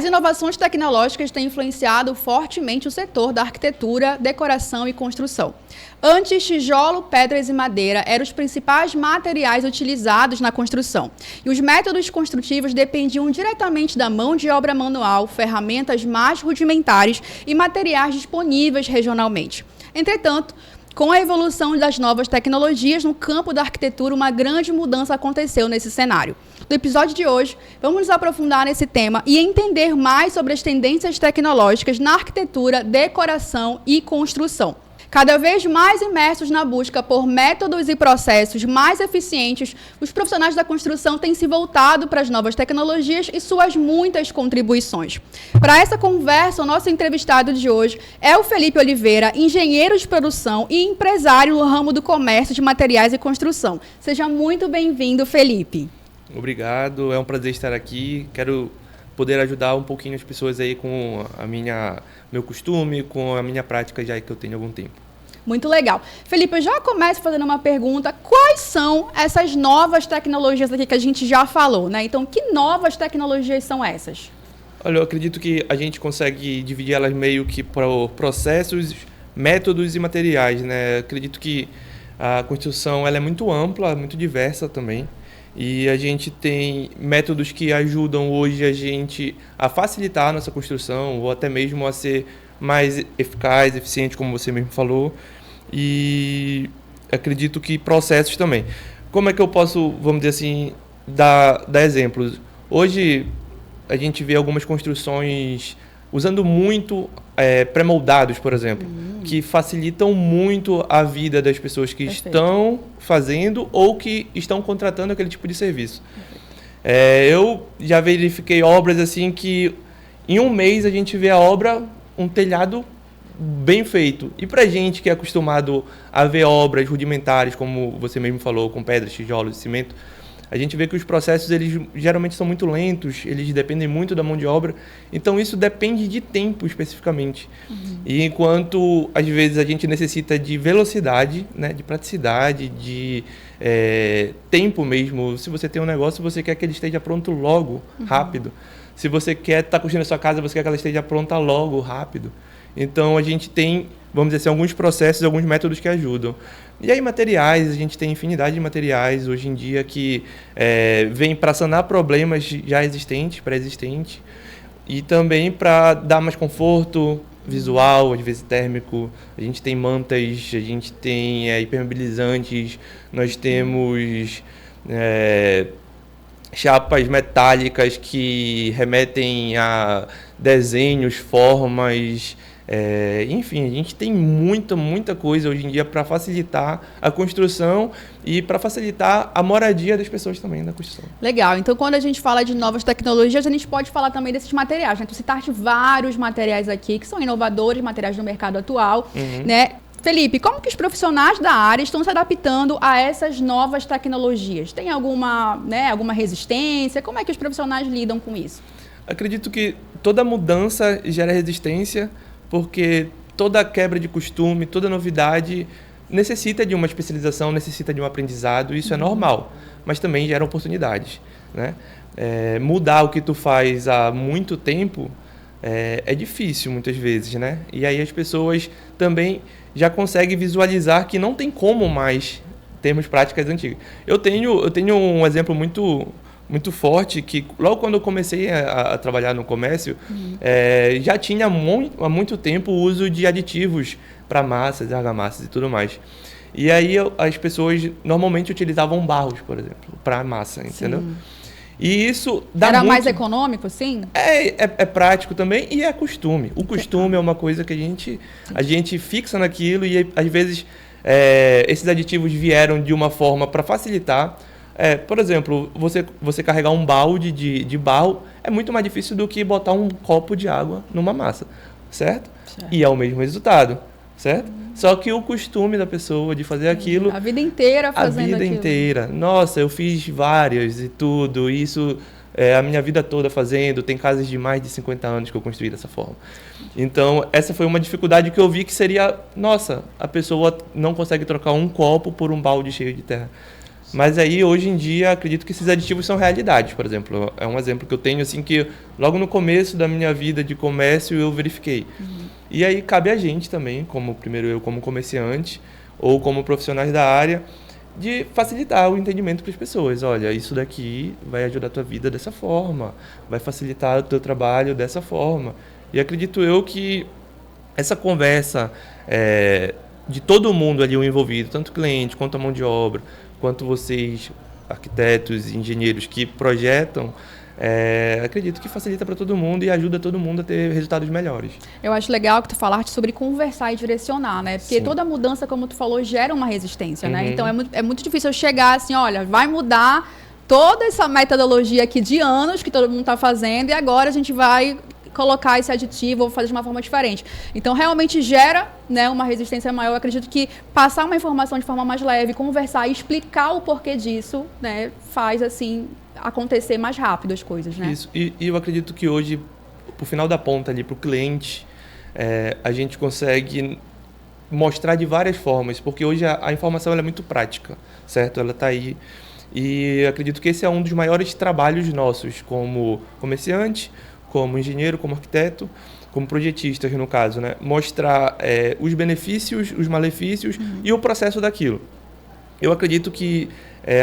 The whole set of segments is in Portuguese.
As inovações tecnológicas têm influenciado fortemente o setor da arquitetura, decoração e construção. Antes, tijolo, pedras e madeira eram os principais materiais utilizados na construção. E os métodos construtivos dependiam diretamente da mão de obra manual, ferramentas mais rudimentares e materiais disponíveis regionalmente. Entretanto, com a evolução das novas tecnologias no campo da arquitetura, uma grande mudança aconteceu nesse cenário. No episódio de hoje, vamos nos aprofundar nesse tema e entender mais sobre as tendências tecnológicas na arquitetura, decoração e construção. Cada vez mais imersos na busca por métodos e processos mais eficientes, os profissionais da construção têm se voltado para as novas tecnologias e suas muitas contribuições. Para essa conversa, o nosso entrevistado de hoje é o Felipe Oliveira, engenheiro de produção e empresário no ramo do comércio de materiais e construção. Seja muito bem-vindo, Felipe. Obrigado, é um prazer estar aqui. Quero poder ajudar um pouquinho as pessoas aí com meu costume, com a minha prática já que eu tenho há algum tempo. Muito legal. Felipe, eu já começo fazendo uma pergunta. Quais são essas novas tecnologias aqui que a gente já falou, né? Então, que novas tecnologias são essas? Olha, eu acredito que a gente consegue dividir elas meio que por processos, métodos e materiais, né? Eu acredito que a construção ela é muito ampla, muito diversa também. E a gente tem métodos que ajudam hoje a gente a facilitar a nossa construção ou até mesmo a ser mais eficaz, eficiente, como você mesmo falou. E acredito que processos também. Como é que eu posso, vamos dizer assim, dar exemplos? Hoje a gente vê algumas construções usando muito pré-moldados, por exemplo, que facilitam muito a vida das pessoas que estão fazendo ou que estão contratando aquele tipo de serviço. Eu já verifiquei obras assim que em um mês a gente vê a obra, um telhado bem feito. E pra gente que é acostumado a ver obras rudimentares, como você mesmo falou, com pedras, tijolos e cimento, a gente vê que os processos eles geralmente são muito lentos, eles dependem muito da mão de obra, então isso depende de tempo especificamente. E enquanto às vezes a gente necessita de velocidade, né, de praticidade, de tempo mesmo. Se você tem um negócio, você quer que ele esteja pronto logo, rápido. Se você quer estar construindo a sua casa, você quer que ela esteja pronta logo, rápido. Então a gente tem, vamos dizer assim, alguns processos, alguns métodos que ajudam. E aí materiais, a gente tem infinidade de materiais hoje em dia que vêm para sanar problemas já existentes, pré-existentes, e também para dar mais conforto visual, às vezes térmico. A gente tem mantas, a gente tem impermeabilizantes, nós temos chapas metálicas que remetem a desenhos, formas. Enfim, a gente tem muita coisa hoje em dia para facilitar a construção e para facilitar a moradia das pessoas também na construção. Legal. Então, quando a gente fala de novas tecnologias, a gente pode falar também desses materiais, né? Tu citaste vários materiais aqui que são inovadores, materiais do mercado atual, né? Felipe, como que os profissionais da área estão se adaptando a essas novas tecnologias? Tem alguma resistência? Como é que os profissionais lidam com isso? Acredito que toda mudança gera resistência, porque toda quebra de costume, toda novidade necessita de uma especialização, necessita de um aprendizado, isso é normal, mas também gera oportunidades, né? Mudar o que tu faz há muito tempo é difícil muitas vezes, né? E aí as pessoas também já conseguem visualizar que não tem como mais termos práticas antigas. Eu tenho um exemplo muito forte, que logo quando eu comecei a trabalhar no comércio, já tinha há muito tempo o uso de aditivos para massas, argamassas e tudo mais. E aí as pessoas normalmente utilizavam barros, por exemplo, para massa, entendeu? Sim. E isso dá Era mais econômico, sim? É prático também e é costume. O costume é uma coisa que a gente fixa naquilo e às vezes esses aditivos vieram de uma forma para facilitar. Por exemplo, você carregar um balde de barro é muito mais difícil do que botar um copo de água numa massa, certo? E é o mesmo resultado, certo? Só que o costume da pessoa de fazer aquilo... A vida inteira fazendo aquilo. A vida inteira. Nossa, eu fiz várias e tudo, isso a minha vida toda fazendo, tem casas de mais de 50 anos que eu construí dessa forma. Então, essa foi uma dificuldade que eu vi que seria, nossa, a pessoa não consegue trocar um copo por um balde cheio de terra. Mas aí, hoje em dia, acredito que esses aditivos são realidades, por exemplo. É um exemplo que eu tenho, assim, que logo no começo da minha vida de comércio eu verifiquei. E aí cabe a gente também, primeiro eu como comerciante ou como profissionais da área, de facilitar o entendimento para as pessoas. Olha, isso daqui vai ajudar a tua vida dessa forma, vai facilitar o teu trabalho dessa forma. E acredito eu que essa conversa de todo mundo ali envolvido, tanto o cliente quanto a mão de obra, quanto vocês, arquitetos, engenheiros que projetam, acredito que facilita para todo mundo e ajuda todo mundo a ter resultados melhores. Eu acho legal que tu falaste sobre conversar e direcionar, né? Porque toda mudança, como tu falou, gera uma resistência, né? Então é muito difícil eu chegar assim, olha, vai mudar toda essa metodologia aqui de anos que todo mundo está fazendo e agora a gente vai colocar esse aditivo ou fazer de uma forma diferente. Então, realmente gera, né, uma resistência maior. Eu acredito que passar uma informação de forma mais leve, conversar e explicar o porquê disso, né, faz, assim, acontecer mais rápido as coisas, né? Isso. E eu acredito que hoje, pro final da ponta ali, pro cliente, a gente consegue mostrar de várias formas, porque hoje a informação ela é muito prática, certo? Ela está aí. E acredito que esse é um dos maiores trabalhos nossos como comerciante, como engenheiro, como arquiteto, como projetistas, no caso, né? Mostrar os benefícios, os malefícios e o processo daquilo. Eu acredito que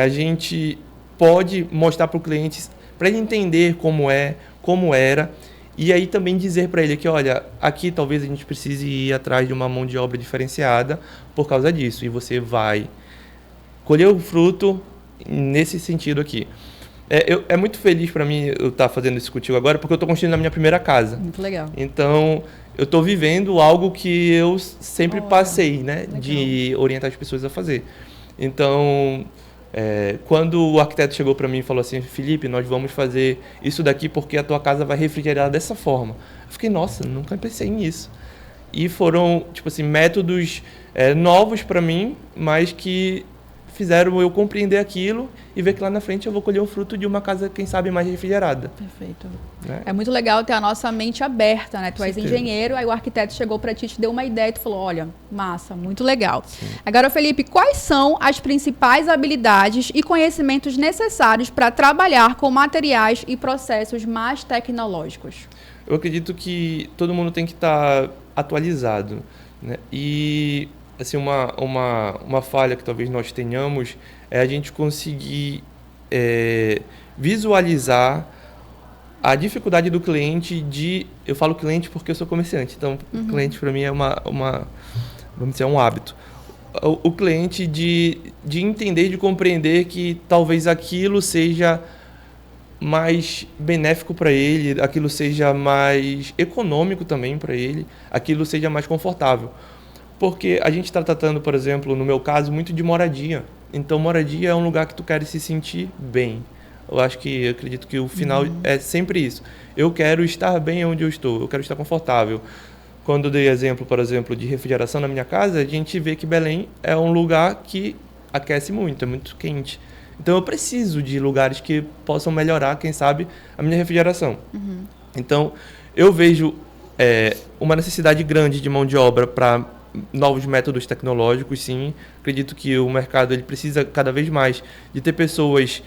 a gente pode mostrar para o cliente, para ele entender como era, e aí também dizer para ele que, olha, aqui talvez a gente precise ir atrás de uma mão de obra diferenciada por causa disso, e você vai colher o fruto nesse sentido aqui. É muito feliz para mim eu estar fazendo isso contigo agora, porque eu estou construindo a minha primeira casa. Muito legal. Então, eu estou vivendo algo que eu sempre passei, né? Legal. De orientar as pessoas a fazer. Então, quando o arquiteto chegou para mim e falou assim, Felipe, nós vamos fazer isso daqui porque a tua casa vai refrigerar dessa forma. Eu fiquei, nossa, nunca pensei nisso. E foram, tipo assim, métodos novos para mim, mas que fizeram eu compreender aquilo e ver que lá na frente eu vou colher o fruto de uma casa, quem sabe, mais refrigerada. Perfeito. Né? É muito legal ter a nossa mente aberta, né? Tu és engenheiro, aí o arquiteto chegou para ti, te deu uma ideia e tu falou, olha, massa, muito legal. Sim. Agora, Felipe, quais são as principais habilidades e conhecimentos necessários para trabalhar com materiais e processos mais tecnológicos? Eu acredito que todo mundo tem que estar atualizado, né? E assim, uma falha que talvez nós tenhamos é a gente conseguir visualizar a dificuldade do cliente eu falo cliente porque eu sou comerciante, então cliente para mim é vamos dizer, um hábito. O cliente de entender, de compreender que talvez aquilo seja mais benéfico para ele, aquilo seja mais econômico também para ele, aquilo seja mais confortável. Porque a gente está tratando, por exemplo, no meu caso, muito de moradia. Então, moradia é um lugar que tu queres se sentir bem. Eu acredito que o final é sempre isso. Eu quero estar bem onde eu estou, eu quero estar confortável. Quando eu dei exemplo, por exemplo, de refrigeração na minha casa, a gente vê que Belém é um lugar que aquece muito, é muito quente. Então, eu preciso de lugares que possam melhorar, quem sabe, a minha refrigeração. Então, eu vejo uma necessidade grande de mão de obra para novos métodos tecnológicos, sim. Acredito que o mercado ele precisa cada vez mais de ter pessoas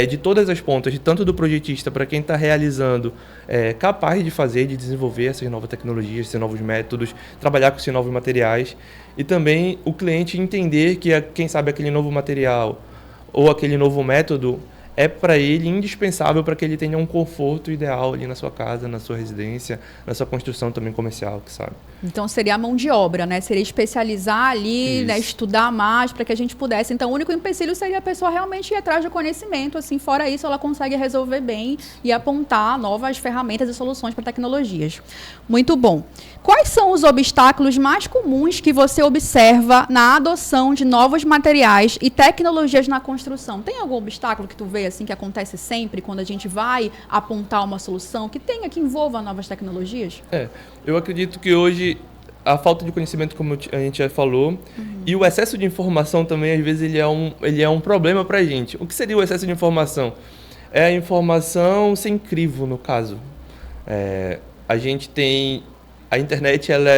de todas as pontas, tanto do projetista para quem está realizando, capaz de fazer, de desenvolver essas novas tecnologias, esses novos métodos, trabalhar com esses novos materiais. E também o cliente entender que, quem sabe, aquele novo material ou aquele novo método é para ele indispensável para que ele tenha um conforto ideal ali na sua casa, na sua residência, na sua construção também comercial, que sabe. Então seria a mão de obra, né? Seria especializar ali, né? Estudar mais para que a gente pudesse. Então o único empecilho seria a pessoa realmente ir atrás do conhecimento, assim, fora isso ela consegue resolver bem e apontar novas ferramentas e soluções para tecnologias. Muito bom. Quais são os obstáculos mais comuns que você observa na adoção de novos materiais e tecnologias na construção? Tem algum obstáculo que tu vê assim que acontece sempre quando a gente vai apontar uma solução que envolva novas tecnologias? Eu acredito que hoje a falta de conhecimento, como a gente já falou, e o excesso de informação também, às vezes, ele é um problema para a gente. O que seria o excesso de informação? É a informação sem crivo, no caso. A gente tem... A internet ela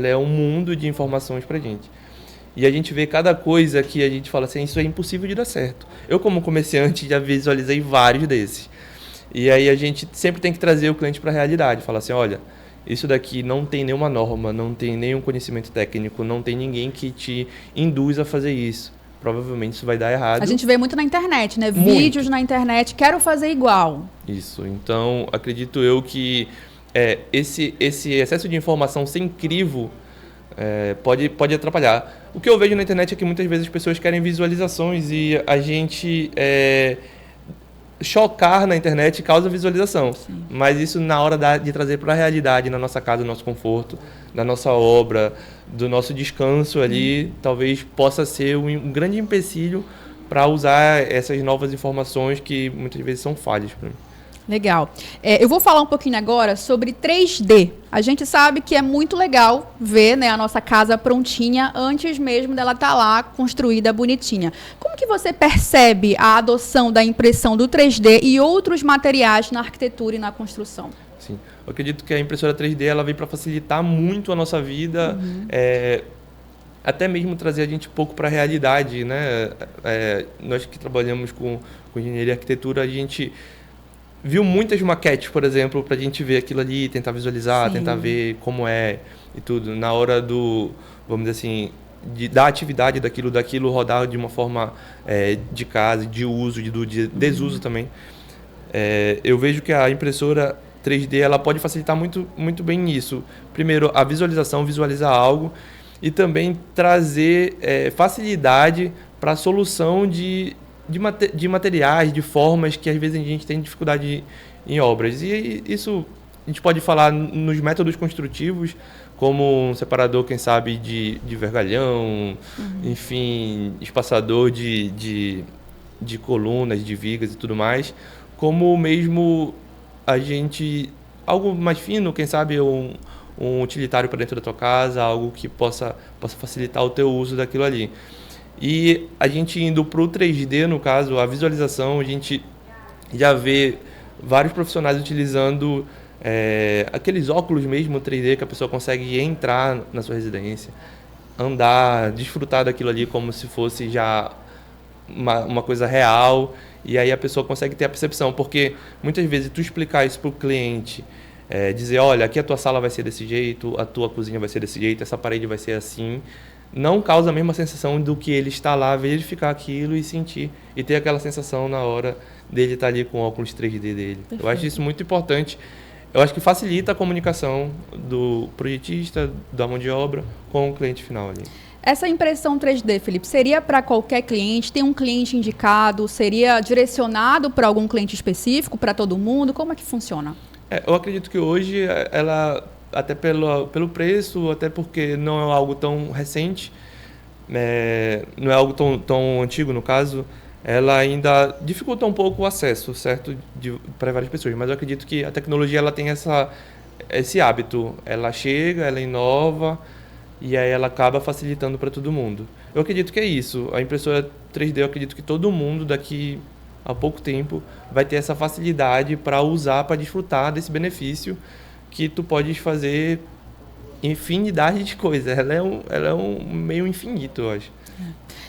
é um mundo de informações para a gente. e a gente vê cada coisa que a gente fala assim, isso é impossível de dar certo. Eu, como comerciante, já visualizei vários desses. E aí a gente sempre tem que trazer o cliente para a realidade, falar assim, olha, isso daqui não tem nenhuma norma, não tem nenhum conhecimento técnico, não tem ninguém que te induz a fazer isso. Provavelmente isso vai dar errado. A gente vê muito na internet, né? Muito. Vídeos na internet, quero fazer igual. Isso, então acredito eu que esse excesso de informação sem crivo pode atrapalhar. O que eu vejo na internet é que muitas vezes as pessoas querem visualizações e a gente chocar na internet causa visualização. Sim. Mas isso na hora de trazer para a realidade, na nossa casa, no nosso conforto, na nossa obra, do nosso descanso ali, talvez possa ser um grande empecilho para usar essas novas informações que muitas vezes são falhas para mim. Legal. Eu vou falar um pouquinho agora sobre 3D. A gente sabe que é muito legal ver, né, a nossa casa prontinha antes mesmo dela estar lá construída bonitinha. Como que você percebe a adoção da impressão do 3D e outros materiais na arquitetura e na construção? Sim. Eu acredito que a impressora 3D ela veio para facilitar muito a nossa vida, até mesmo trazer a gente um pouco para a realidade, né? Nós que trabalhamos com engenharia e arquitetura, a gente viu muitas maquetes, por exemplo, para a gente ver aquilo ali, tentar visualizar, Sim. tentar ver como é e tudo. Na hora vamos dizer assim, da atividade daquilo rodar de uma forma de casa, de uso, de desuso também. Eu vejo que a impressora 3D ela pode facilitar muito, muito bem nisso. Primeiro, a visualização, visualizar algo e também trazer facilidade para a solução de materiais, de formas que às vezes a gente tem dificuldade em obras. E isso a gente pode falar nos métodos construtivos, como um separador, quem sabe, de vergalhão, enfim, espaçador de colunas, de vigas e tudo mais, como mesmo algo mais fino, quem sabe um utilitário para dentro da tua casa, algo que possa facilitar o teu uso daquilo ali. E a gente indo para o 3D, no caso, a visualização, a gente já vê vários profissionais utilizando aqueles óculos mesmo 3D que a pessoa consegue entrar na sua residência, andar, desfrutar daquilo ali como se fosse já uma coisa real, e aí a pessoa consegue ter a percepção, porque muitas vezes tu explicar isso para o cliente, dizer, olha, aqui a tua sala vai ser desse jeito, a tua cozinha vai ser desse jeito, essa parede vai ser assim, não causa a mesma sensação do que ele está lá, verificar aquilo e sentir, e ter aquela sensação na hora dele estar ali com o óculos 3D dele. Perfeito. Eu acho isso muito importante. Eu acho que facilita a comunicação do projetista, da mão de obra, com o cliente final ali. Essa impressão 3D, Felipe, seria para qualquer cliente? Tem um cliente indicado? Seria direcionado para algum cliente específico, para todo mundo? Como é que funciona? Eu acredito que hoje ela, até pelo preço, até porque não é algo tão recente, não é algo tão antigo no caso, ela ainda dificulta um pouco o acesso, certo, para várias pessoas. Mas eu acredito que a tecnologia ela tem esse hábito. Ela chega, ela inova e aí ela acaba facilitando para todo mundo. Eu acredito que é isso. A impressora 3D, eu acredito que todo mundo daqui a pouco tempo vai ter essa facilidade para usar, para desfrutar desse benefício que tu podes fazer infinidade de coisas. Ela é um meio infinito, eu acho.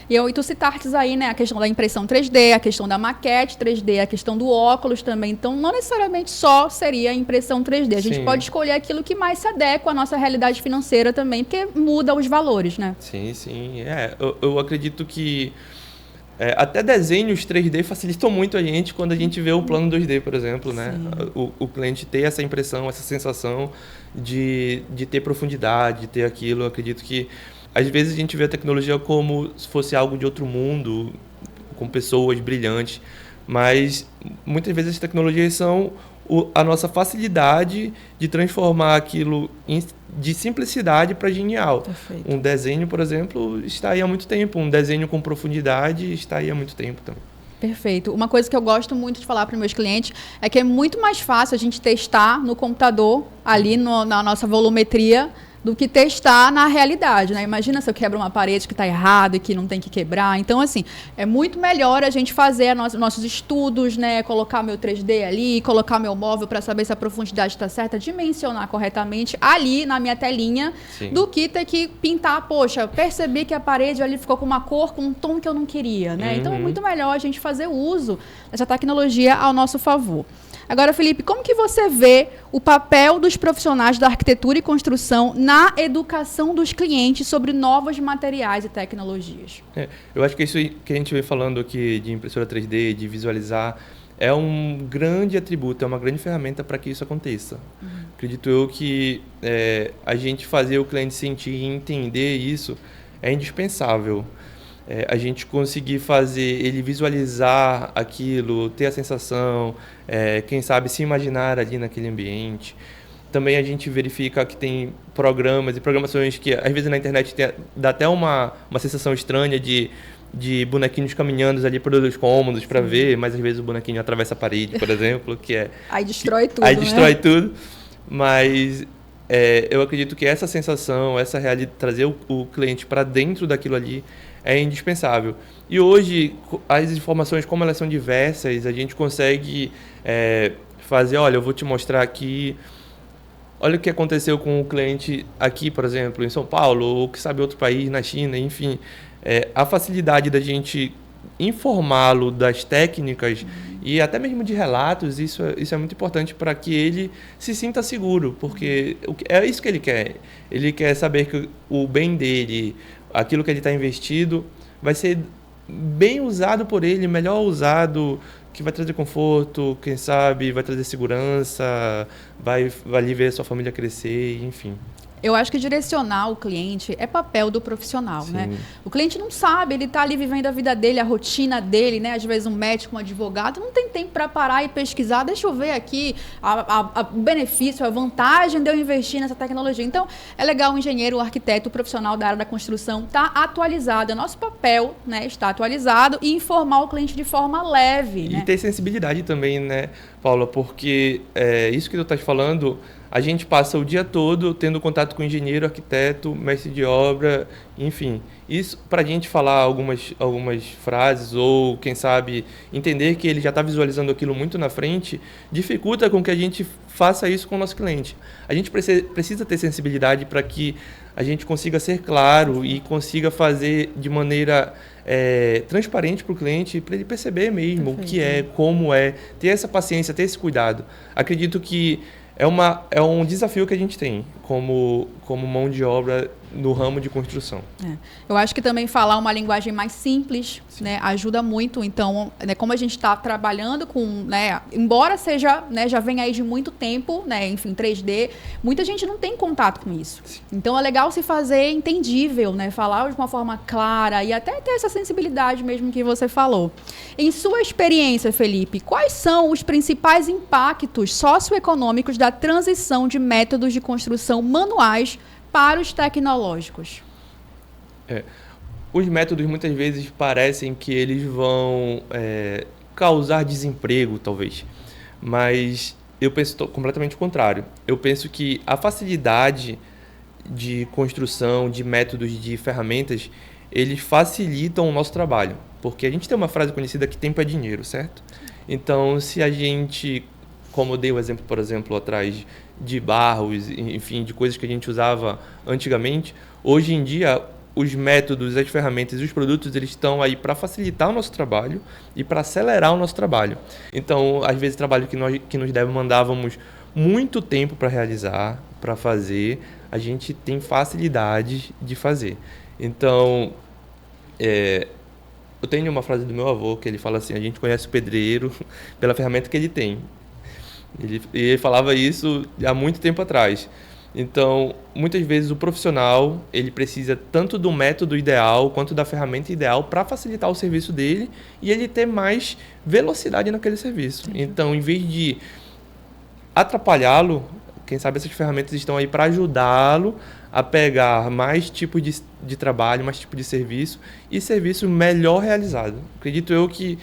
E tu citastes aí, né, a questão da impressão 3D, a questão da maquete 3D, a questão do óculos também. Então, não necessariamente só seria a impressão 3D. A gente pode escolher aquilo que mais se adequa à nossa realidade financeira também, porque muda os valores, né? Sim, sim. Eu acredito que até desenhos 3D facilitam muito a gente quando a gente vê o plano 2D, por exemplo, né? O cliente ter essa impressão, essa sensação de ter profundidade, de ter aquilo. Eu acredito que às vezes a gente vê a tecnologia como se fosse algo de outro mundo, com pessoas brilhantes, mas muitas vezes as tecnologias são a nossa facilidade de transformar aquilo de simplicidade para genial. Perfeito. Um desenho, por exemplo, está aí há muito tempo. Um desenho com profundidade está aí há muito tempo também. Perfeito. Uma coisa que eu gosto muito de falar para os meus clientes é que é muito mais fácil a gente testar no computador, ali na nossa volumetria, do que testar na realidade, né? Imagina se eu quebro uma parede que está errada e que não tem que quebrar. Então, assim, é muito melhor a gente fazer nossos estudos, né? Colocar meu 3D ali, colocar meu móvel para saber se a profundidade está certa, dimensionar corretamente ali na minha telinha, Sim. do que ter que pintar. Poxa, percebi que a parede ali ficou com uma cor, com um tom que eu não queria, né? Então, é muito melhor a gente fazer uso dessa tecnologia ao nosso favor. Agora, Felipe, como que você vê o papel dos profissionais da arquitetura e construção na educação dos clientes sobre novos materiais e tecnologias? Eu acho que isso que a gente vem falando aqui de impressora 3D, de visualizar, é um grande atributo, é uma grande ferramenta para que isso aconteça. Acredito eu que a gente fazer o cliente sentir e entender isso é indispensável. A gente conseguir fazer ele visualizar aquilo, ter a sensação, quem sabe se imaginar ali naquele ambiente. Também a gente verifica que tem programas e programações que às vezes na internet dá até uma sensação estranha de bonequinhos caminhando ali pelos cômodos para ver, mas às vezes o bonequinho atravessa a parede, por exemplo, aí destrói tudo, Aí destrói tudo, mas eu acredito que essa sensação, essa realidade, trazer o cliente para dentro daquilo ali é indispensável. E hoje, as informações, como elas são diversas, a gente consegue fazer, olha, eu vou te mostrar aqui, olha o que aconteceu com o cliente aqui, por exemplo, em São Paulo, ou que sabe outro país, na China, enfim. A facilidade da gente informá-lo das técnicas e até mesmo de relatos, isso é muito importante para que ele se sinta seguro, porque é isso que ele quer. Ele quer saber que o bem dele, aquilo que ele está investido, vai ser bem usado por ele, melhor usado, que vai trazer conforto, quem sabe vai trazer segurança, vai ali ver a sua família crescer, enfim. Eu acho que direcionar o cliente é papel do profissional, Sim. né? O cliente não sabe, ele está ali vivendo a vida dele, a rotina dele, né? Às vezes um médico, um advogado, não tem tempo para parar e pesquisar. Deixa eu ver aqui o benefício, a vantagem de eu investir nessa tecnologia. Então, é legal o engenheiro, o arquiteto, o profissional da área da construção estar atualizado. É nosso papel, né? Estar atualizado e informar o cliente de forma leve. E né? ter sensibilidade também, né, Paula? Porque isso que tu estás falando, a gente passa o dia todo tendo contato com engenheiro, arquiteto, mestre de obra, enfim. Isso, para a gente falar algumas frases ou, quem sabe, entender que ele já está visualizando aquilo muito na frente, dificulta com que a gente faça isso com o nosso cliente. A gente precisa ter sensibilidade para que a gente consiga ser claro e consiga fazer de maneira transparente para o cliente, para ele perceber mesmo Perfeito. O que é, como é, ter essa paciência, ter esse cuidado. Acredito que é um desafio que a gente tem como mão de obra no ramo de construção. Eu acho que também falar uma linguagem mais simples, né, ajuda muito. Então, né, como a gente está trabalhando com, né, embora seja, né, já vem aí de muito tempo, né, enfim, 3D, muita gente não tem contato com isso. Sim. Então, é legal se fazer entendível, né, falar de uma forma clara e até ter essa sensibilidade mesmo que você falou. Em sua experiência, Felipe, quais são os principais impactos socioeconômicos da transição de métodos de construção manuais para os tecnológicos? Os métodos muitas vezes parecem que eles vão causar desemprego, talvez. Mas eu penso completamente o contrário. Eu penso que a facilidade de construção, de métodos, de ferramentas, eles facilitam o nosso trabalho. Porque a gente tem uma frase conhecida que tempo é dinheiro, certo? Então, se a gente, como eu dei o exemplo, por exemplo, atrás de barros, enfim, de coisas que a gente usava antigamente, hoje em dia os métodos, as ferramentas e os produtos, eles estão aí para facilitar o nosso trabalho e para acelerar o nosso trabalho. Então, às vezes, trabalho que nos demandávamos muito tempo para realizar, para fazer, a gente tem facilidade de fazer. Então, eu tenho uma frase do meu avô que ele fala assim: a gente conhece o pedreiro pela ferramenta que ele tem. Ele falava isso há muito tempo atrás. Então, muitas vezes o profissional ele precisa tanto do método ideal quanto da ferramenta ideal para facilitar o serviço dele e ele ter mais velocidade naquele serviço. Sim. Então, em vez de atrapalhá-lo, quem sabe essas ferramentas estão aí para ajudá-lo a pegar mais tipos de trabalho, mais tipos de serviço e serviço melhor realizado. Acredito eu que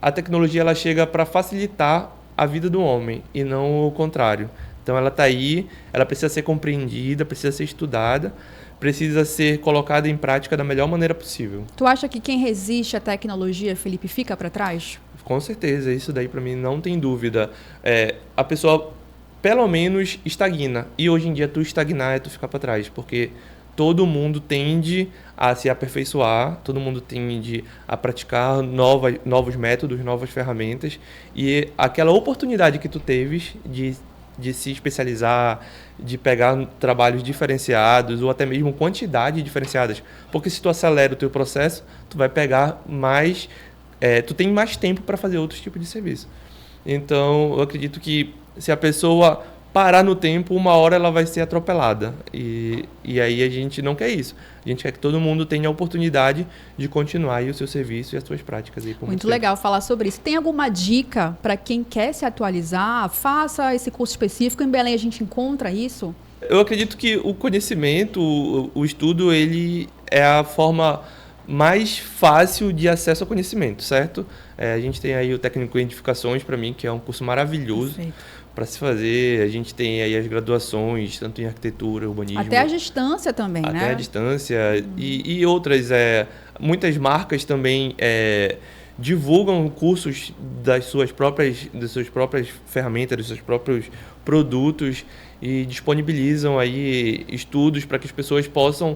a tecnologia ela chega para facilitar a vida do homem e não o contrário. Então ela está aí, ela precisa ser compreendida, precisa ser estudada, precisa ser colocada em prática da melhor maneira possível. Tu acha que quem resiste à tecnologia, Felipe, fica para trás? Com certeza, isso daí para mim não tem dúvida. A pessoa pelo menos estagna. E hoje em dia tu estagnar é tu ficar para trás, porque todo mundo tende a se aperfeiçoar, todo mundo tende a praticar novos métodos, novas ferramentas, e aquela oportunidade que tu teves de se especializar, de pegar trabalhos diferenciados ou até mesmo quantidade diferenciadas, porque se tu acelera o teu processo, tu vai pegar mais, tu tem mais tempo para fazer outros tipos de serviço. Então, eu acredito que se a pessoa parar no tempo, uma hora ela vai ser atropelada. E aí a gente não quer isso. A gente quer que todo mundo tenha a oportunidade de continuar aí o seu serviço e as suas práticas. Aí muito legal falar sobre isso. Tem alguma dica para quem quer se atualizar? Faça esse curso específico. Em Belém a gente encontra isso? Eu acredito que o conhecimento, o estudo, ele é a forma mais fácil de acesso ao conhecimento, certo? A gente tem aí o Técnico em Edificações, para mim, que é um curso maravilhoso para se fazer. A gente tem aí as graduações, tanto em arquitetura, urbanismo... Até a distância também, até né? Até a distância. E outras, muitas marcas também divulgam cursos das suas próprias ferramentas, dos seus próprios produtos e disponibilizam aí estudos para que as pessoas possam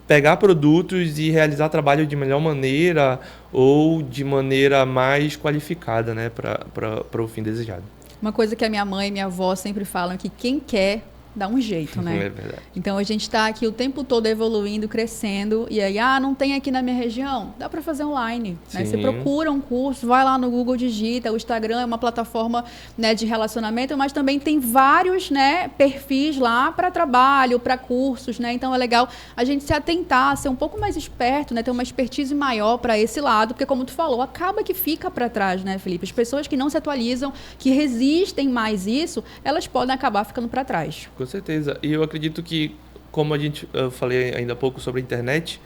pegar produtos e realizar trabalho de melhor maneira ou de maneira mais qualificada, né, para o fim desejado. Uma coisa que a minha mãe e minha avó sempre falam é que quem quer dá um jeito, né? É verdade. Então a gente está aqui o tempo todo evoluindo, crescendo, e aí, não tem aqui na minha região, dá para fazer online, né? Você procura um curso, vai lá no Google, digita, o Instagram é uma plataforma, né, de relacionamento, mas também tem vários, né, perfis lá para trabalho, para cursos, né? Então é legal a gente se atentar, ser um pouco mais esperto, né, ter uma expertise maior para esse lado, porque como tu falou, acaba que fica para trás, né, Felipe? As pessoas que não se atualizam, que resistem mais isso, elas podem acabar ficando para trás. Com certeza. E eu acredito que, como eu falei ainda há pouco sobre a internet,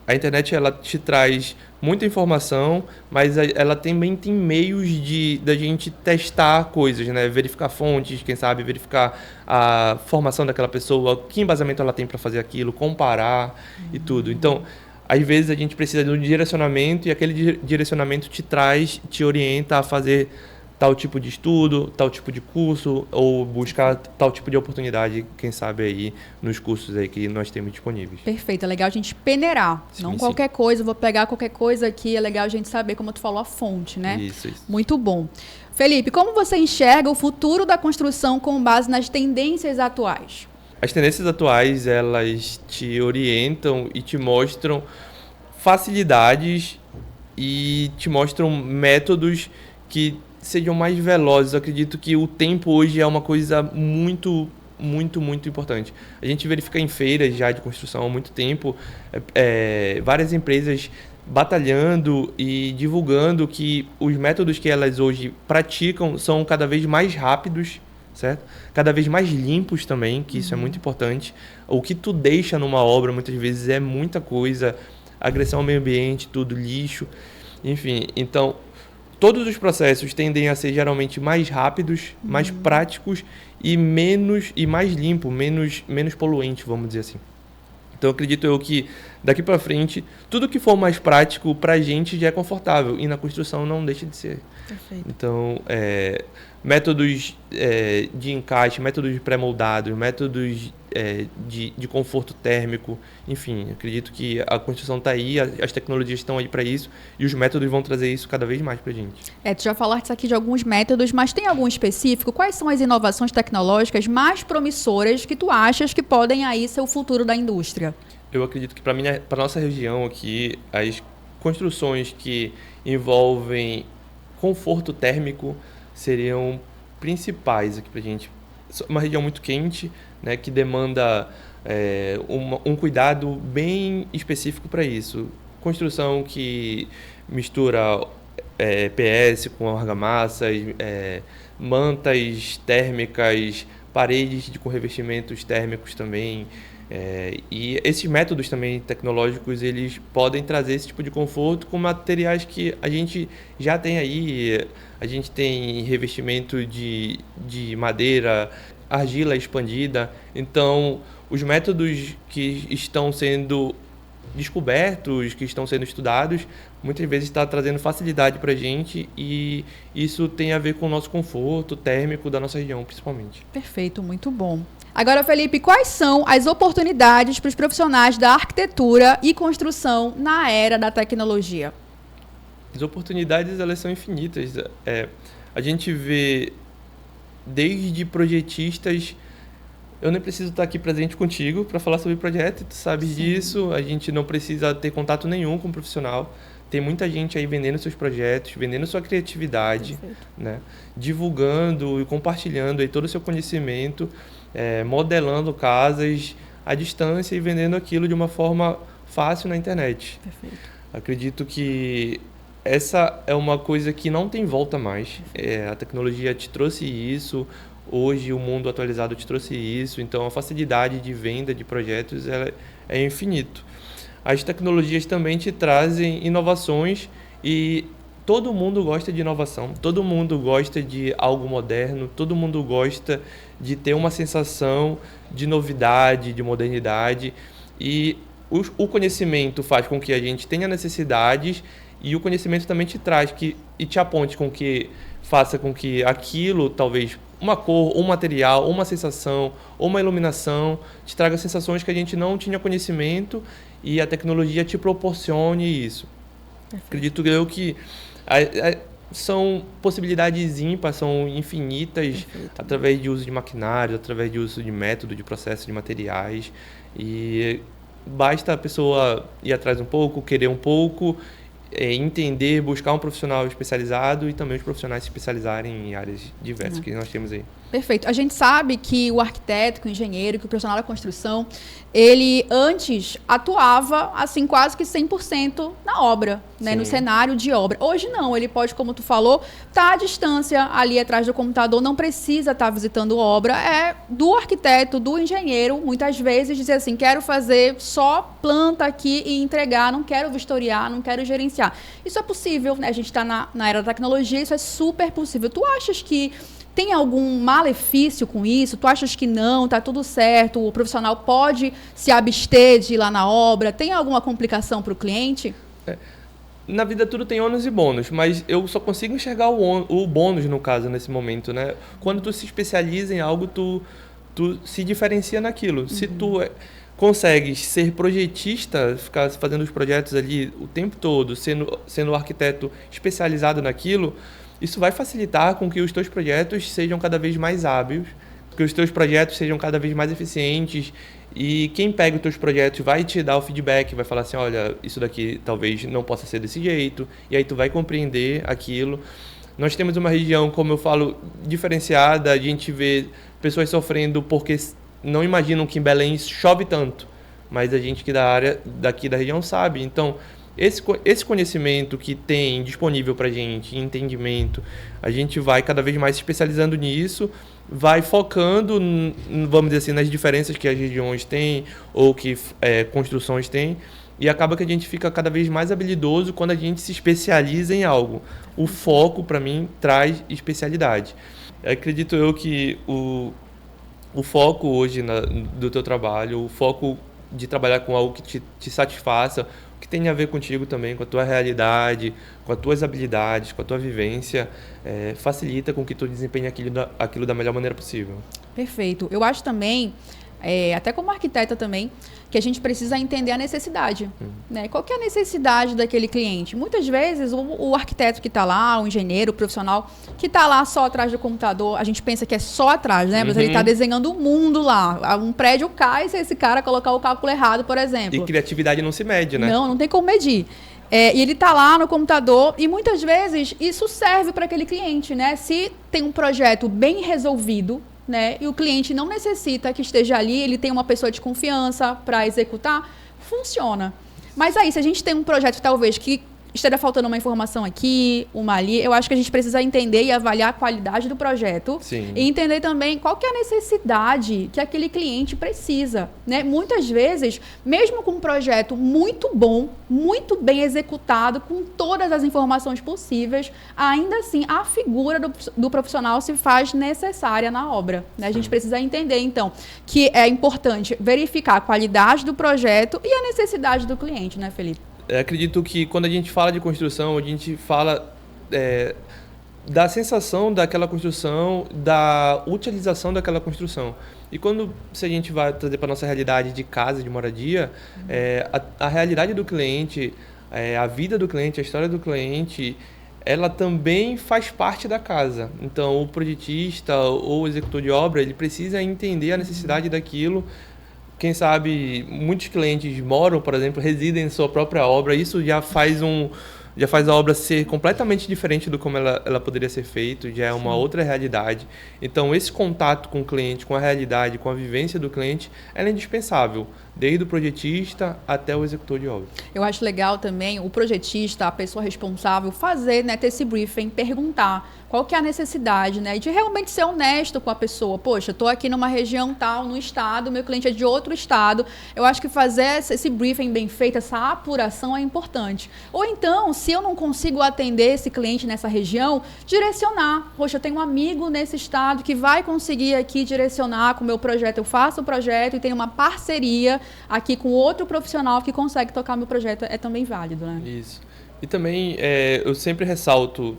a internet ela te traz muita informação, mas ela também tem meios da gente testar coisas, né? Verificar fontes, quem sabe, verificar a formação daquela pessoa, que embasamento ela tem para fazer aquilo, comparar e tudo. Então, às vezes a gente precisa de um direcionamento e aquele direcionamento te orienta a fazer tal tipo de estudo, tal tipo de curso, ou buscar tal tipo de oportunidade, quem sabe aí, nos cursos aí que nós temos disponíveis. Perfeito, é legal a gente peneirar, não qualquer coisa, vou pegar qualquer coisa aqui, é legal a gente saber, como tu falou, a fonte, né? Isso. Muito bom. Felipe, como você enxerga o futuro da construção com base nas tendências atuais? As tendências atuais, elas te orientam e te mostram facilidades e te mostram métodos que sejam mais velozes. Eu acredito que o tempo hoje é uma coisa muito, muito, muito importante. A gente verifica em feiras já de construção há muito tempo, várias empresas batalhando e divulgando que os métodos que elas hoje praticam são cada vez mais rápidos, certo? Cada vez mais limpos também, que isso é muito importante. O que tu deixa numa obra, muitas vezes, é muita coisa, agressão ao meio ambiente, tudo, lixo, enfim. Então, todos os processos tendem a ser geralmente mais rápidos, mais práticos e mais limpo, menos poluente, vamos dizer assim. Então, acredito eu que daqui para frente, tudo que for mais prático para a gente já é confortável e na construção não deixa de ser. Perfeito. Então, métodos de encaixe, métodos de pré-moldados, métodos de conforto térmico, enfim, acredito que a construção está aí, as tecnologias estão aí para isso e os métodos vão trazer isso cada vez mais para a gente. Tu já falaste aqui de alguns métodos, mas tem algum específico? Quais são as inovações tecnológicas mais promissoras que tu achas que podem aí ser o futuro da indústria? Eu acredito que para a nossa região aqui, as construções que envolvem conforto térmico seriam principais aqui para a gente. Uma região muito quente, né, que demanda um cuidado bem específico para isso. Construção que mistura PS com argamassas, mantas térmicas paredes com revestimentos térmicos também. E esses métodos também tecnológicos, eles podem trazer esse tipo de conforto com materiais que a gente já tem aí. A gente tem revestimento de madeira, argila expandida. Então, os métodos que estão sendo descobertos, que estão sendo estudados, muitas vezes está trazendo facilidade para a gente, e isso tem a ver com o nosso conforto térmico da nossa região, principalmente. Perfeito, muito bom. Agora, Felipe, quais são as oportunidades para os profissionais da arquitetura e construção na era da tecnologia? As oportunidades, elas são infinitas. A gente vê desde projetistas. Eu nem preciso estar aqui presente contigo para falar sobre o projeto, tu sabes disso. A gente não precisa ter contato nenhum com o profissional. Tem muita gente aí vendendo seus projetos, vendendo sua criatividade, né? Divulgando e compartilhando aí todo o seu conhecimento, modelando casas à distância e vendendo aquilo de uma forma fácil na internet. Perfeito. Acredito que essa é uma coisa que não tem volta mais. A tecnologia te trouxe isso. Hoje o mundo atualizado te trouxe isso, então a facilidade de venda de projetos é infinito. As tecnologias também te trazem inovações e todo mundo gosta de inovação, todo mundo gosta de algo moderno, todo mundo gosta de ter uma sensação de novidade, de modernidade, e o conhecimento faz com que a gente tenha necessidades, e o conhecimento também te traz e te aponte com que faça com que aquilo, talvez uma cor, um material, uma sensação, ou uma iluminação, te traga sensações que a gente não tinha conhecimento, e a tecnologia te proporcione isso. Perfeito. Acredito eu que são possibilidades ímpares, são infinitas. Perfeito. Através de uso de maquinários, através de uso de método, de processo, de materiais, e basta a pessoa ir atrás um pouco, querer um pouco, entender, buscar um profissional especializado, e também os profissionais se especializarem em áreas diversas que nós temos aí. Perfeito. A gente sabe que o arquiteto, que o engenheiro, que o profissional da construção, ele antes atuava assim quase que 100% na obra, né, no cenário de obra. Hoje não, ele pode, como tu falou, estar à distância ali atrás do computador, não precisa estar visitando obra, é do arquiteto, do engenheiro, muitas vezes dizer assim, quero fazer só planta aqui e entregar, não quero vistoriar, não quero gerenciar. Isso é possível, né? A gente está na era da tecnologia, isso é super possível. Tu achas que tem algum malefício com isso? Tu achas que não, está tudo certo, o profissional pode se abster de ir lá na obra? Tem alguma complicação para o cliente? Na vida tudo tem ônus e bônus, mas eu só consigo enxergar o bônus, no caso, nesse momento, né? Quando tu se especializa em algo, tu se diferencia naquilo. Se tu consegues ser projetista, ficar fazendo os projetos ali o tempo todo, sendo um arquiteto especializado naquilo, isso vai facilitar com que os teus projetos sejam cada vez mais hábeis, que os teus projetos sejam cada vez mais eficientes, e quem pega os teus projetos vai te dar o feedback, vai falar assim, olha, isso daqui talvez não possa ser desse jeito, e aí tu vai compreender aquilo. Nós temos uma região, como eu falo, diferenciada, a gente vê pessoas sofrendo porque não imaginam que em Belém chove tanto, mas a gente que daqui da região sabe. Então, esse conhecimento que tem disponível para a gente, entendimento, a gente vai cada vez mais se especializando nisso, vai focando, vamos dizer assim, nas diferenças que as regiões têm ou que construções têm, e acaba que a gente fica cada vez mais habilidoso quando a gente se especializa em algo. O foco, para mim, traz especialidade. Acredito eu que o foco hoje do teu trabalho, o foco de trabalhar com algo que te satisfaça, que tem a ver contigo também, com a tua realidade, com as tuas habilidades, com a tua vivência, facilita com que tu desempenhe aquilo da melhor maneira possível. Perfeito. Eu acho também, até como arquiteta também, que a gente precisa entender a necessidade. Né? Qual que é a necessidade daquele cliente? Muitas vezes o arquiteto que está lá, o engenheiro, o profissional que está lá só atrás do computador, a gente pensa que é só atrás, né? Mas ele está desenhando o mundo lá. Um prédio cai se esse cara colocar o cálculo errado, por exemplo. E criatividade não se mede, né? Não tem como medir. E ele está lá no computador e muitas vezes isso serve para aquele cliente, né? Se tem um projeto bem resolvido, né, e o cliente não necessita que esteja ali, ele tem uma pessoa de confiança para executar, funciona. Mas aí, se a gente tem um projeto talvez que estaria faltando uma informação aqui, uma ali. Eu acho que a gente precisa entender e avaliar a qualidade do projeto. Sim. E entender também qual que é a necessidade que aquele cliente precisa, né? Muitas vezes, mesmo com um projeto muito bom, muito bem executado, com todas as informações possíveis, ainda assim a figura do profissional se faz necessária na obra, né? A gente precisa entender, então, que é importante verificar a qualidade do projeto e a necessidade do cliente, né, Felipe? Eu acredito que quando a gente fala de construção, a gente fala da sensação daquela construção, da utilização daquela construção. E se a gente vai trazer para a nossa realidade de casa, de moradia, a realidade do cliente, a vida do cliente, a história do cliente, ela também faz parte da casa. Então, o projetista ou o executor de obra, ele precisa entender a necessidade daquilo. Quem sabe, muitos clientes moram, por exemplo, residem em sua própria obra. Isso já faz a obra ser completamente diferente do como ela poderia ser feita, já é uma outra realidade. Então, esse contato com o cliente, com a realidade, com a vivência do cliente, ela é indispensável, desde o projetista até o executor de obra. Eu acho legal também o projetista, a pessoa responsável, fazer, né, ter esse briefing, perguntar qual que é a necessidade, né, e de realmente ser honesto com a pessoa. Poxa, estou aqui numa região tal, no estado, meu cliente é de outro estado. Eu acho que fazer esse briefing bem feito, essa apuração é importante. Ou então, se eu não consigo atender esse cliente nessa região, direcionar. Poxa, eu tenho um amigo nesse estado que vai conseguir aqui direcionar com o meu projeto. Eu faço o projeto e tenho uma parceria aqui com outro profissional que consegue tocar meu projeto. É também válido, né? Isso. E também eu sempre ressalto,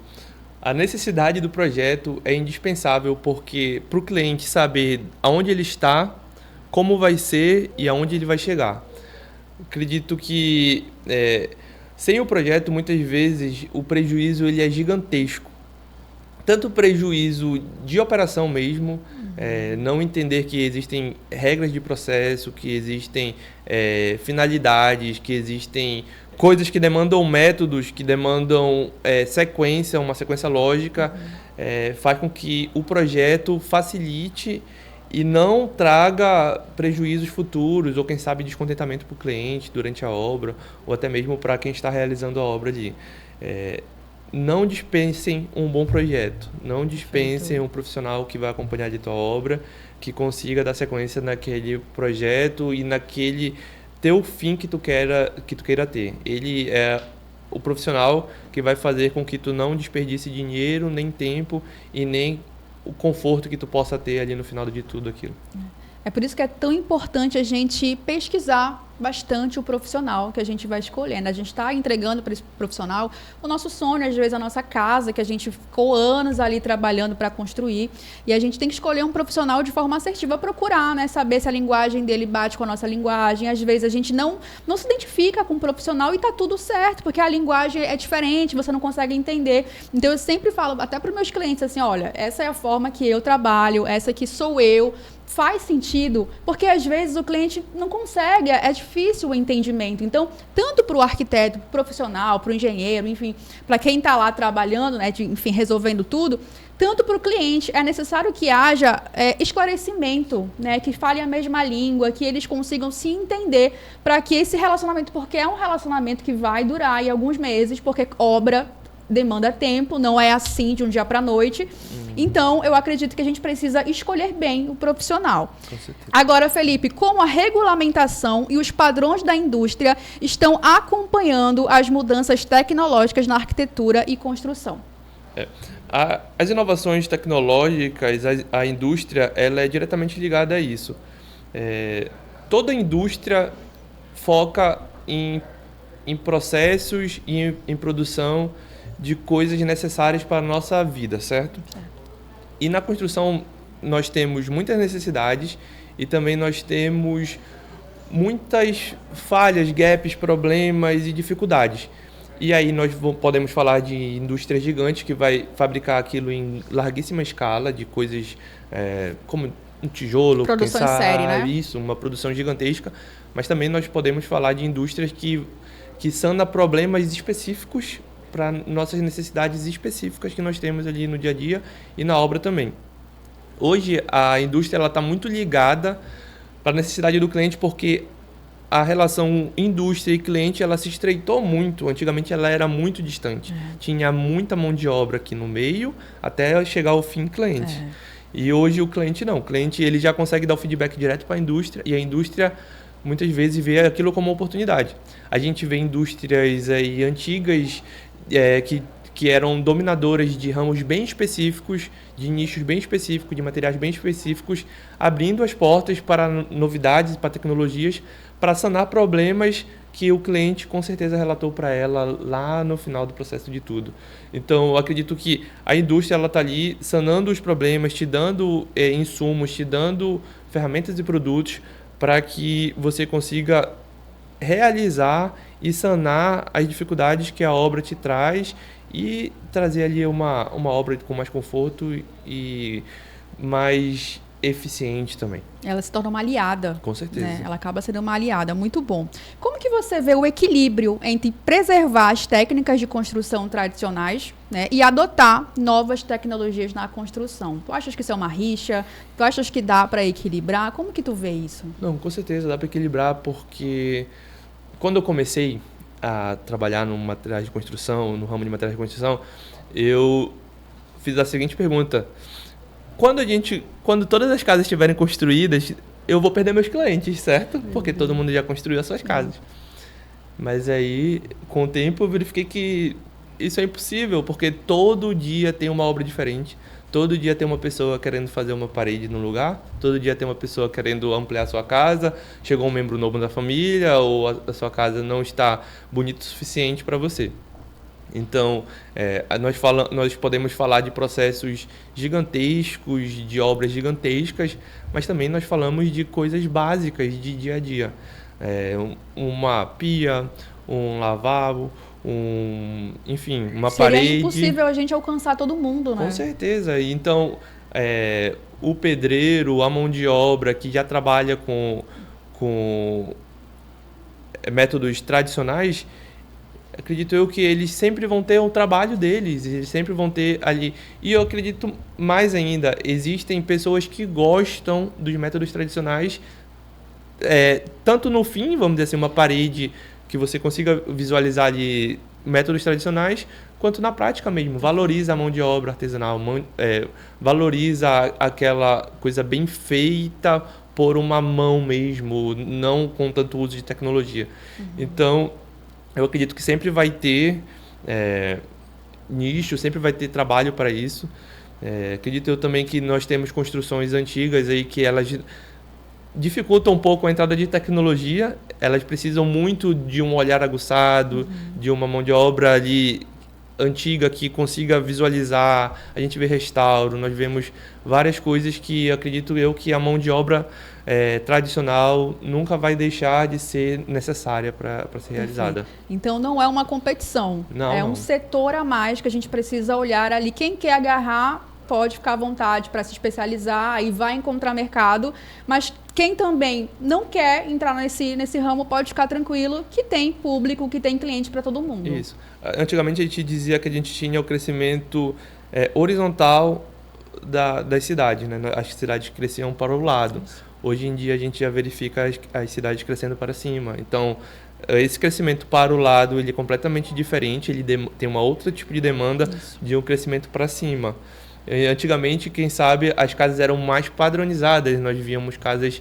a necessidade do projeto é indispensável porque para o cliente saber aonde ele está, como vai ser e aonde ele vai chegar. Acredito que sem o projeto, muitas vezes, o prejuízo ele é gigantesco. Tanto o prejuízo de operação mesmo, não entender que existem regras de processo, que existem finalidades, que existem coisas que demandam métodos, que demandam sequência, uma sequência lógica, faz com que o projeto facilite e não traga prejuízos futuros ou, quem sabe, descontentamento para o cliente durante a obra ou até mesmo para quem está realizando a obra ali. Não dispensem um bom projeto, não dispensem um profissional que vai acompanhar a tua obra, que consiga dar sequência naquele projeto e naquele teu fim que tu queira ter. Ele é o profissional que vai fazer com que tu não desperdice dinheiro, nem tempo e nem o conforto que tu possa ter ali no final de tudo aquilo. É por isso que é tão importante a gente pesquisar bastante o profissional que a gente vai escolhendo. A gente está entregando para esse profissional o nosso sonho, às vezes a nossa casa, que a gente ficou anos ali trabalhando para construir. E a gente tem que escolher um profissional de forma assertiva, procurar, né? Saber se a linguagem dele bate com a nossa linguagem. Às vezes a gente não se identifica com o profissional e está tudo certo, porque a linguagem é diferente, você não consegue entender. Então eu sempre falo, até para os meus clientes, assim, olha, essa é a forma que eu trabalho, essa aqui sou eu. Faz sentido, porque às vezes o cliente não consegue, é difícil o entendimento. Então, tanto para o arquiteto, para o profissional, para o engenheiro, enfim, para quem está lá trabalhando, né, enfim, resolvendo tudo, tanto para o cliente é necessário que haja esclarecimento, né, que fale a mesma língua, que eles consigam se entender para que esse relacionamento, porque é um relacionamento que vai durar aí alguns meses, porque obra demanda tempo, não é assim de um dia para a noite. Então, eu acredito que a gente precisa escolher bem o profissional. Com certeza. Agora, Felipe, como a regulamentação e os padrões da indústria estão acompanhando as mudanças tecnológicas na arquitetura e construção? As inovações tecnológicas, a indústria, ela é diretamente ligada a isso. Toda indústria foca em processos e em produção de coisas necessárias para a nossa vida, certo? E na construção nós temos muitas necessidades e também nós temos muitas falhas, gaps, problemas e dificuldades. E aí nós podemos falar de indústrias gigantes que vai fabricar aquilo em larguíssima escala, de coisas como um tijolo, produção em série, né? Isso, uma produção gigantesca. Mas também nós podemos falar de indústrias que sanam problemas específicos para nossas necessidades específicas que nós temos ali no dia a dia e na obra também. Hoje a indústria está muito ligada para a necessidade do cliente porque a relação indústria e cliente, ela se estreitou muito. Antigamente ela era muito distante. Tinha muita mão de obra aqui no meio até chegar ao fim cliente. E hoje o cliente não. O cliente ele já consegue dar o feedback direto para a indústria e a indústria muitas vezes vê aquilo como uma oportunidade. A gente vê indústrias aí antigas que eram dominadoras de ramos bem específicos, de nichos bem específicos, de materiais bem específicos, abrindo as portas para novidades, para tecnologias, para sanar problemas que o cliente com certeza relatou para ela lá no final do processo de tudo. Então, eu acredito que a indústria está ali sanando os problemas, te dando insumos, te dando ferramentas e produtos para que você consiga realizar e sanar as dificuldades que a obra te traz e trazer ali uma obra com mais conforto e mais eficiente também. Ela se torna uma aliada. Com certeza. Né? Ela acaba sendo uma aliada, muito bom. Como que você vê o equilíbrio entre preservar as técnicas de construção tradicionais, né, e adotar novas tecnologias na construção? Tu achas que isso é uma rixa? Tu achas que dá para equilibrar? Como que tu vê isso? Não, com certeza dá para equilibrar, porque quando eu comecei a trabalhar no material de construção, no ramo de materiais de construção, eu fiz a seguinte pergunta: quando todas as casas estiverem construídas, eu vou perder meus clientes, certo? Porque todo mundo já construiu as suas casas. Mas aí, com o tempo, eu verifiquei que isso é impossível, porque todo dia tem uma obra diferente. Todo dia tem uma pessoa querendo fazer uma parede no lugar, todo dia tem uma pessoa querendo ampliar a sua casa, chegou um membro novo da família, ou a sua casa não está bonita o suficiente para você. Então, nós podemos falar de processos gigantescos, de obras gigantescas, mas também nós falamos de coisas básicas de dia a dia. Uma pia, um lavabo, enfim, uma parede. Seria impossível a gente alcançar todo mundo, né? Com certeza. Então, o pedreiro, a mão de obra que já trabalha com métodos tradicionais, acredito eu que eles sempre vão ter o trabalho deles, eles sempre vão ter ali. E eu acredito mais ainda, existem pessoas que gostam dos métodos tradicionais, tanto no fim, vamos dizer assim, uma parede que você consiga visualizar ali métodos tradicionais, quanto na prática mesmo. Valoriza a mão de obra artesanal, valoriza aquela coisa bem feita por uma mão mesmo, não com tanto uso de tecnologia. Então, eu acredito que sempre vai ter nicho, sempre vai ter trabalho para isso. Acredito eu também que nós temos construções antigas aí que elas dificultam um pouco a entrada de tecnologia, elas precisam muito de um olhar aguçado, de uma mão de obra ali antiga que consiga visualizar. A gente vê restauro, nós vemos várias coisas que acredito eu que a mão de obra tradicional nunca vai deixar de ser necessária para ser realizada. Então não é uma competição, um setor a mais que a gente precisa olhar ali. Quem quer agarrar pode ficar à vontade para se especializar e vai encontrar mercado, mas quem também não quer entrar nesse ramo pode ficar tranquilo que tem público, que tem cliente para todo mundo. Isso. Antigamente a gente dizia que a gente tinha o crescimento horizontal das cidades, né? As cidades cresciam para o lado. Isso. Hoje em dia a gente já verifica as cidades crescendo para cima. Então, esse crescimento para o lado ele é completamente diferente, ele tem uma outra tipo de demanda de um crescimento para cima. Antigamente, quem sabe, as casas eram mais padronizadas, nós víamos casas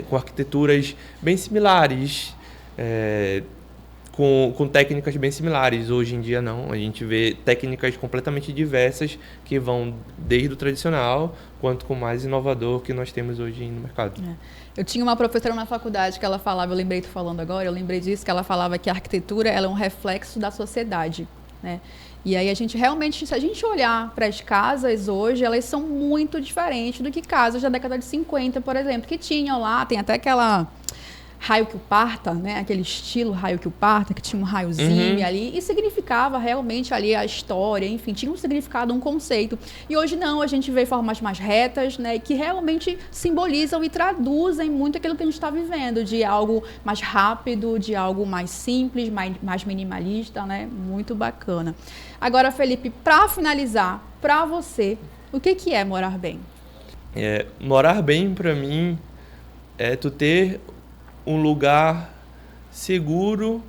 com arquiteturas bem similares, com técnicas bem similares. Hoje em dia não, a gente vê técnicas completamente diversas que vão desde o tradicional quanto com o mais inovador que nós temos hoje no mercado. Eu tinha uma professora na faculdade que ela falava, eu lembrei tu falando agora, eu lembrei disso, que ela falava que a arquitetura ela é um reflexo da sociedade, né? E aí a gente realmente, se a gente olhar para as casas hoje, elas são muito diferentes do que casas da década de 50, por exemplo, que tinham lá, tem até aquela raio que o parta, né? Aquele estilo raio que o parta, que tinha um raiozinho ali, e significava realmente ali a história, enfim, tinha um significado, um conceito. E hoje não, a gente vê formas mais retas, né? Que realmente simbolizam e traduzem muito aquilo que a gente está vivendo, de algo mais rápido, de algo mais simples, mais minimalista, né? Muito bacana. Agora, Felipe, para finalizar, para você, o que é morar bem? Morar bem, para mim, é tu ter um lugar seguro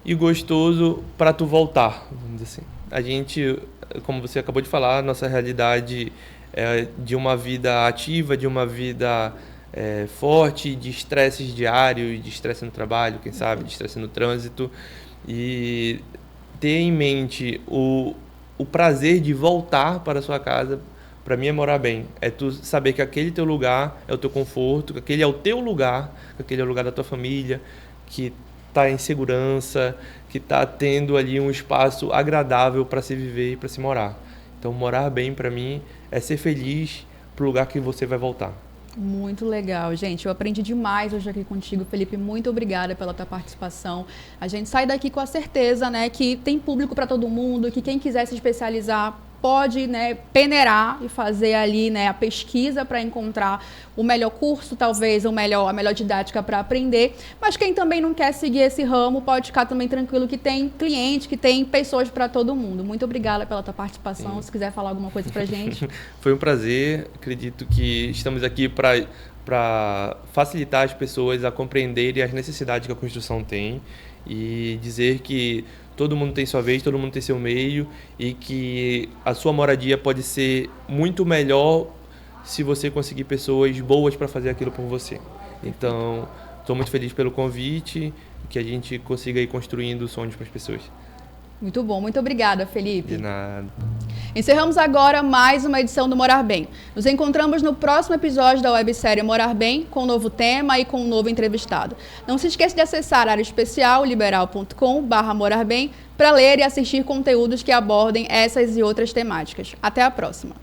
e gostoso para tu voltar, vamos dizer assim. A gente, como você acabou de falar, nossa realidade é de uma vida ativa, de uma vida forte, de estresses diários, de estresse no trabalho, quem sabe, de estresse no trânsito. E ter em mente o prazer de voltar para a sua casa, para mim é morar bem. É tu saber que aquele teu lugar é o teu conforto, que aquele é o teu lugar, que aquele é o lugar da tua família, que está em segurança, que está tendo ali um espaço agradável para se viver e para se morar. Então, morar bem para mim é ser feliz para o lugar que você vai voltar. Muito legal, gente. Eu aprendi demais hoje aqui contigo, Felipe. Muito obrigada pela tua participação. A gente sai daqui com a certeza, né, que tem público para todo mundo, que quem quiser se especializar pode, né, peneirar e fazer ali, né, a pesquisa para encontrar o melhor curso, talvez, a melhor didática para aprender. Mas quem também não quer seguir esse ramo, pode ficar também tranquilo que tem cliente, que tem pessoas para todo mundo. Muito obrigada pela tua participação. Sim. Se quiser falar alguma coisa para a gente. Foi um prazer. Acredito que estamos aqui para facilitar as pessoas a compreenderem as necessidades que a construção tem e dizer que todo mundo tem sua vez, todo mundo tem seu meio e que a sua moradia pode ser muito melhor se você conseguir pessoas boas para fazer aquilo por você. Então, estou muito feliz pelo convite, que a gente consiga ir construindo sonhos para as pessoas. Muito bom, muito obrigada, Felipe. De nada. Encerramos agora mais uma edição do Morar Bem. Nos encontramos no próximo episódio da websérie Morar Bem, com um novo tema e com um novo entrevistado. Não se esqueça de acessar a área especial liberal.com/morarbem para ler e assistir conteúdos que abordem essas e outras temáticas. Até a próxima.